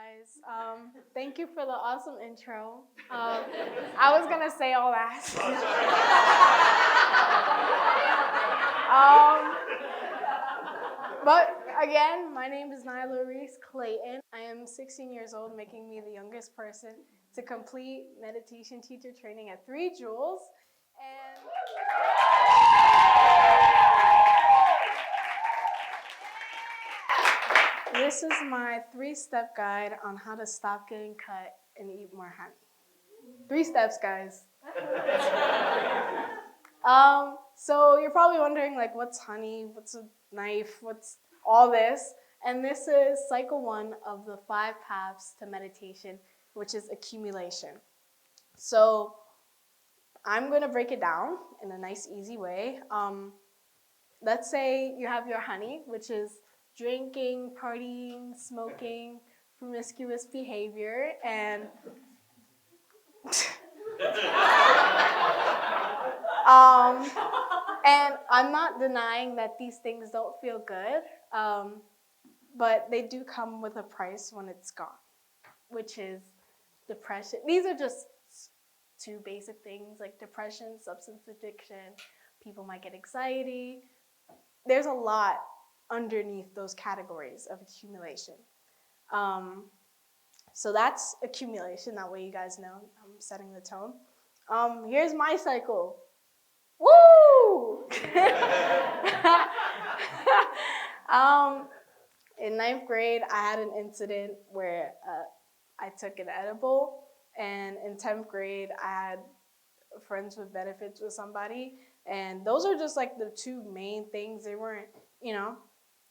guys. Thank you for the awesome intro. I was gonna say all that. But again, my name is Nyla Reese Clayton. I am 16 years old, making me the youngest person to complete meditation teacher training at 3 Jewels. And this is my 3-step guide on how to stop getting cut and eat more honey. 3 steps, guys. So you're probably wondering, like, what's honey? What's a knife? What's all this? And this is cycle 1 of the 5 paths to meditation, which is accumulation. So I'm going to break it down in a nice, easy way. Let's say you have your honey, which is drinking, partying, smoking, promiscuous behavior, and and I'm not denying that these things don't feel good, but they do come with a price when it's gone, which is depression. These are just 2 basic things, like depression, substance addiction. People might get anxiety. There's a lot underneath those categories of accumulation. So that's accumulation. That way you guys know I'm setting the tone. Here's my cycle. Woo! In 9th grade, I had an incident where I took an edible, and in 10th grade, I had friends with benefits with somebody, and those are just like the 2 main things. They weren't,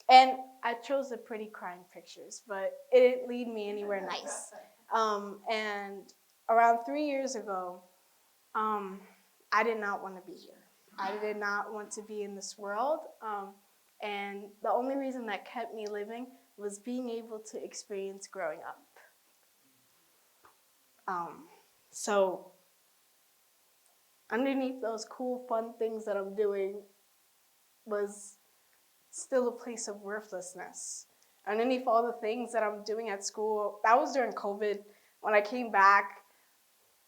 and I chose the pretty crime pictures, but it didn't lead me anywhere nice. And around 3 years ago, I did not want to be here. I did not want to be in this world. And the only reason that kept me living was being able to experience growing up. So underneath those cool, fun things that I'm doing was still a place of worthlessness. Underneath all the things that I'm doing at school, that was during COVID. When I came back,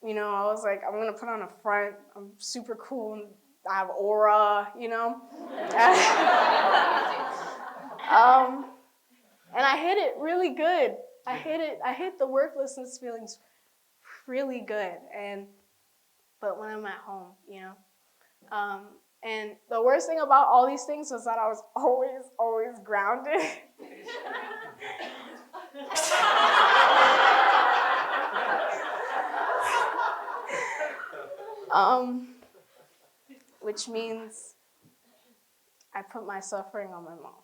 I was like, I'm going to put on a front. I'm super cool. And I have aura, And I hit it really good. I hit the worthlessness feelings really good. But when I'm at home, and the worst thing about all these things was that I was always grounded. Which means I put my suffering on my mom.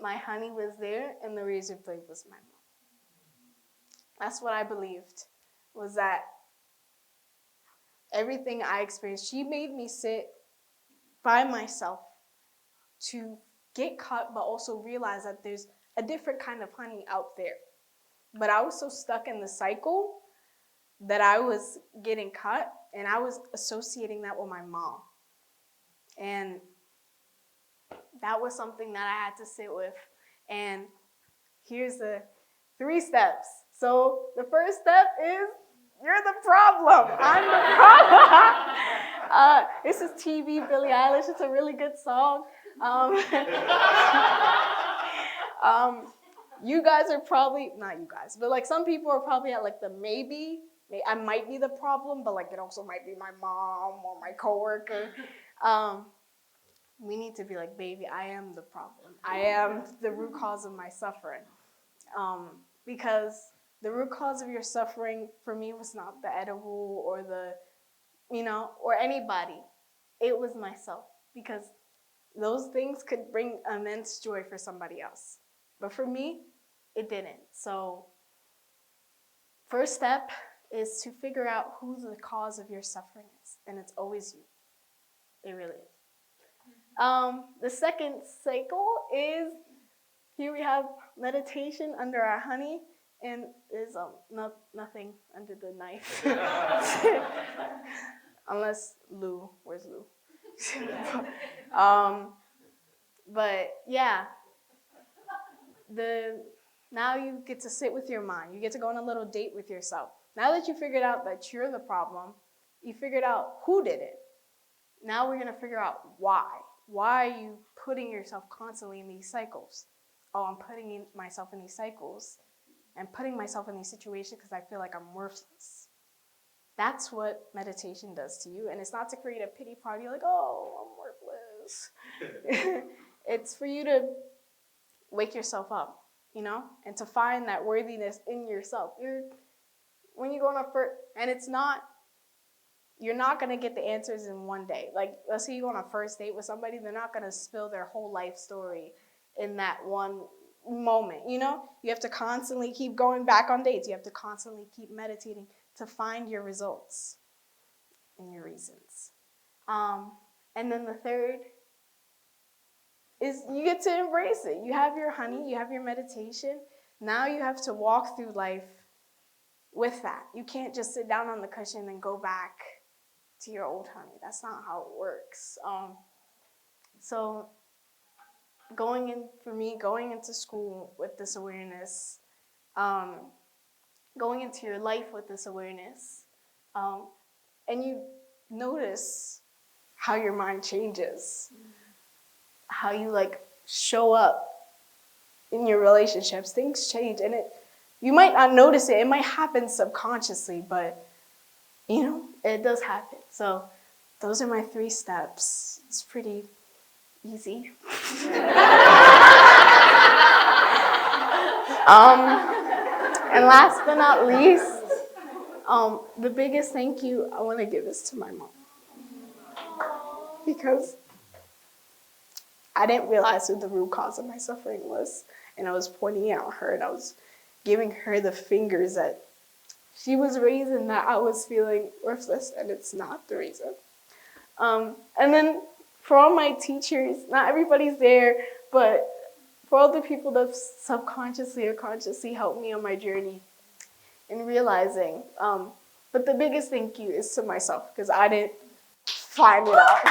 My honey was there, and the razor blade was my mom. That's what I believed, was that everything I experienced, she made me sit by myself to get cut, but also realize that there's a different kind of honey out there. But I was so stuck in the cycle that I was getting cut, and I was associating that with my mom. And that was something that I had to sit with. And here's the 3 steps. So the first step is, you're the problem. I'm the problem. This is TV, Billie Eilish. It's a really good song. You guys are probably, not you guys, but like some people are probably at like the maybe. I might be the problem, but like it also might be my mom or my coworker. We need to be like, baby, I am the problem. I am the root cause of my suffering. Because the root cause of your suffering for me was not the edible or or anybody. It was myself, because those things could bring immense joy for somebody else. But for me, it didn't. So first step is to figure out who the cause of your suffering is. And it's always you. It really is. The second cycle is, here we have meditation under our honey, and there's nothing under the knife. Unless Lou, where's Lou? But yeah, the Now you get to sit with your mind. You get to go on a little date with yourself. Now that you figured out that you're the problem, you figured out who did it. Now we're going to figure out why. Why are you putting yourself constantly in these cycles? Oh, I'm putting myself in these cycles and putting myself in these situations because I feel like I'm worthless. That's what meditation does to you. And it's not to create a pity party like, oh, I'm worthless. It's for you to wake yourself up, and to find that worthiness in yourself. When you go on a first, and you're not going to get the answers in one day. Like, let's say you go on a first date with somebody, they're not going to spill their whole life story in that one moment, You have to constantly keep going back on dates. You have to constantly keep meditating to find your results and your reasons. And then the third is you get to embrace it. You have your honey, you have your meditation. Now you have to walk through life with that. You can't just sit down on the cushion and go back to your old honey. That's not how it works. So going into school with this awareness, going into your life with this awareness, and you notice how your mind changes, how you show up in your relationships. Things change, and you might not notice it. It might happen subconsciously, but it does happen. So those are my 3 steps. It's pretty easy. And last but not least, the biggest thank you I want to give is to my mom. Because I didn't realize who the root cause of my suffering was. And I was pointing out her, and I was giving her the fingers that she was raising that I was feeling worthless, and it's not the reason. And then for all my teachers, not everybody's there, but for all the people that subconsciously or consciously helped me on my journey in realizing. But the biggest thank you is to myself, because I didn't find it out.